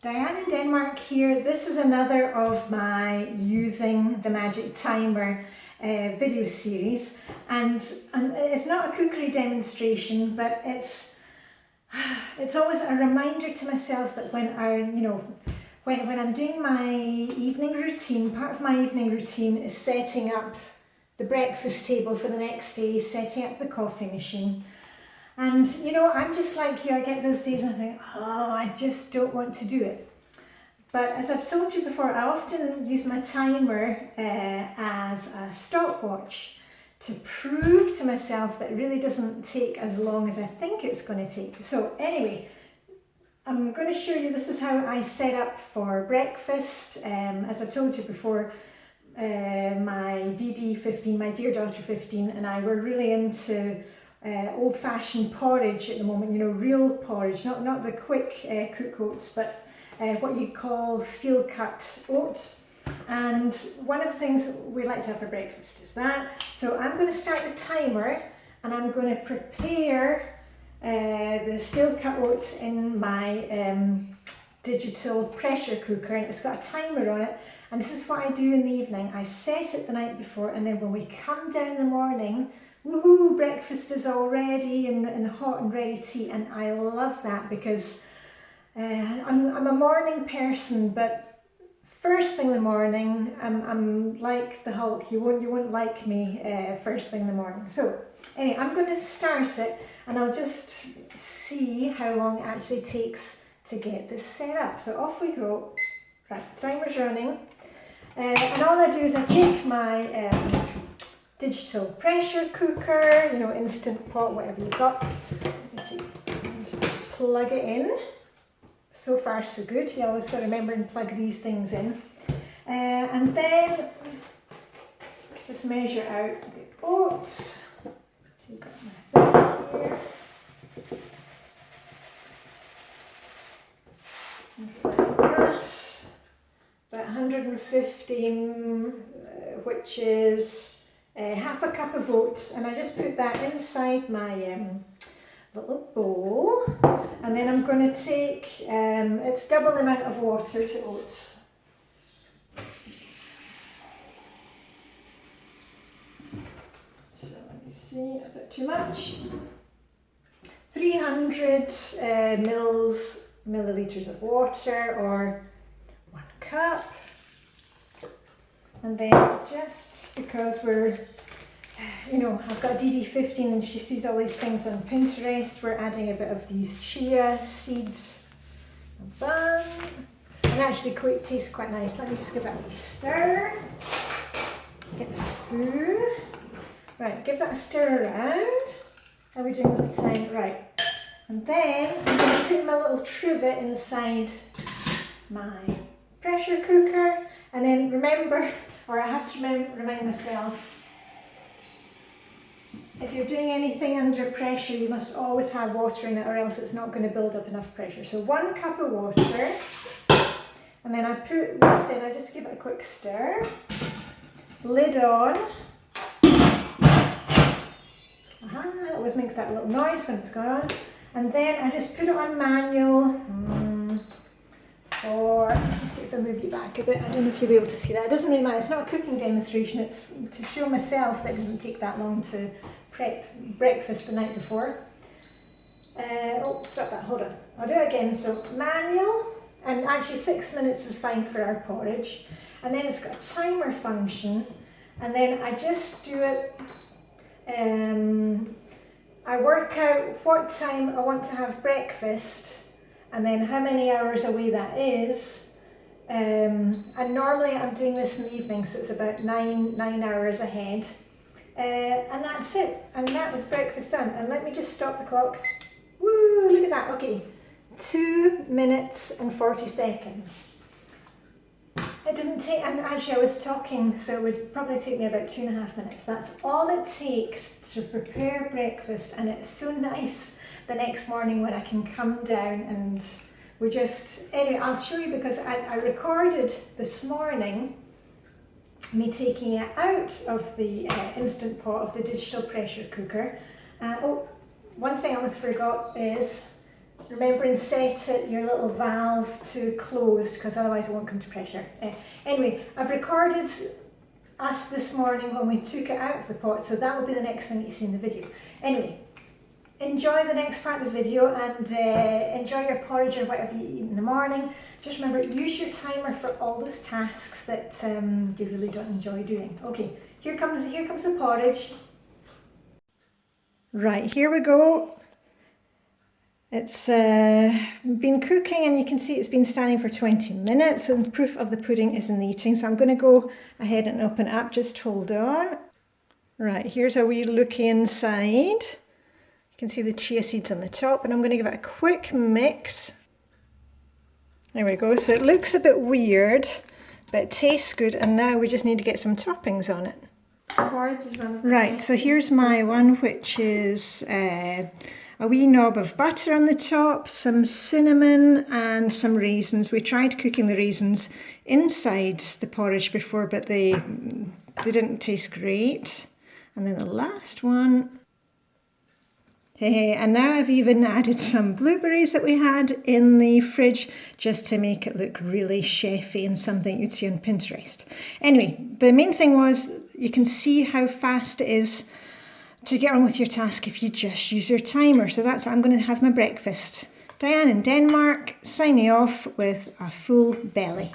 Diane in Denmark here. This is another of my using the magic timer video series, and it's not a cookery demonstration, but it's always a reminder to myself that when I'm doing my evening routine, part of my evening routine is setting up the breakfast table for the next day, setting up the coffee machine. And I'm just like you, I get those days and I think, oh, I just don't want to do it. But as I've told you before, I often use my timer as a stopwatch to prove to myself that it really doesn't take as long as I think it's going to take. So anyway, I'm going to show you, this is how I set up for breakfast. As I've told you before, my DD 15, my dear daughter 15, and I were really into old-fashioned porridge at the moment, real porridge, not the quick cook oats, but what you call steel cut oats. And one of the things we like to have for breakfast is that. So I'm going to start the timer and I'm going to prepare the steel cut oats in my digital pressure cooker, and it's got a timer on it. And this is what I do in the evening. I set it the night before, and then when we come down in the morning, woohoo, breakfast is all ready and hot and ready to eat. And I love that because I'm a morning person, but first thing in the morning, I'm like the Hulk. You won't like me first thing in the morning. So anyway, I'm going to start it, and I'll just see how long it actually takes to get this set up. So off we go. Right, timer's running. And all I do is I take my digital pressure cooker, instant pot, whatever you've got. Let me see. Just plug it in. So far so good. You always got to remember and plug these things in. And then just measure out the oats. So you've got my thing here. And for gas, about 150, which is half a cup of oats, and I just put that inside my little bowl, and then I'm going to take, it's double the amount of water to oats. So let me see, a bit too much. 300 milliliters of water, or 1 cup. And then just because we're, I've got DD 15 and she sees all these things on Pinterest, we're adding a bit of these chia seeds. And actually it tastes quite nice. Let me just give that a wee stir. Get a spoon. Right, give that a stir around. How are we doing with the time? Right. And then I'm going to put my little trivet inside my pressure cooker. And then remember, or I have to remind myself, if you're doing anything under pressure, you must always have water in it, or else it's not going to build up enough pressure. So 1 cup of water, and then I put this in, I just give it a quick stir, lid on. It always makes that little noise when it's gone on. And then I just put it on manual. Or, let me see if I move you back a bit. I don't know if you'll be able to see that. It doesn't really matter. It's not a cooking demonstration. It's to show myself that it doesn't take that long to prep breakfast the night before. Stop that. Hold on. I'll do it again. So manual, and actually 6 minutes is fine for our porridge. And then it's got a timer function. And then I just do it. I work out what time I want to have breakfast, and then how many hours away that is. And normally I'm doing this in the evening, so it's about nine hours ahead. And that's it. And that is breakfast done. And let me just stop the clock. Woo, look at that. Okay, 2 minutes and 40 seconds. It didn't take, and actually I was talking, so it would probably take me about 2.5 minutes. That's all it takes to prepare breakfast, and it's so nice the next morning when I can come down and we just, anyway, I'll show you because I recorded this morning me taking it out of the instant pot of the digital pressure cooker. One thing I almost forgot is Remember and set it, your little valve to closed, because otherwise it won't come to pressure. Anyway, I've recorded us this morning when we took it out of the pot, so that will be the next thing that you see in the video. Anyway, enjoy the next part of the video and enjoy your porridge or whatever you eat in the morning. Just remember, use your timer for all those tasks that you really don't enjoy doing. Okay, here comes the porridge. Right, here we go. It's been cooking and you can see it's been standing for 20 minutes, and proof of the pudding is in the eating. So I'm going to go ahead and open it up. Just hold on. Right, here's a wee look inside. You can see the chia seeds on the top, and I'm going to give it a quick mix. There we go. So it looks a bit weird, but it tastes good, and now we just need to get some toppings on it. Right, so here's my one, which is a wee knob of butter on the top, some cinnamon and some raisins. We tried cooking the raisins inside the porridge before, but they didn't taste great. And then the last one, and now I've even added some blueberries that we had in the fridge just to make it look really chefy and something you'd see on Pinterest. Anyway, the main thing was you can see how fast it is to get on with your task if you just use your timer. So that's, I'm going to have my breakfast. Diane in Denmark, signing off with a full belly.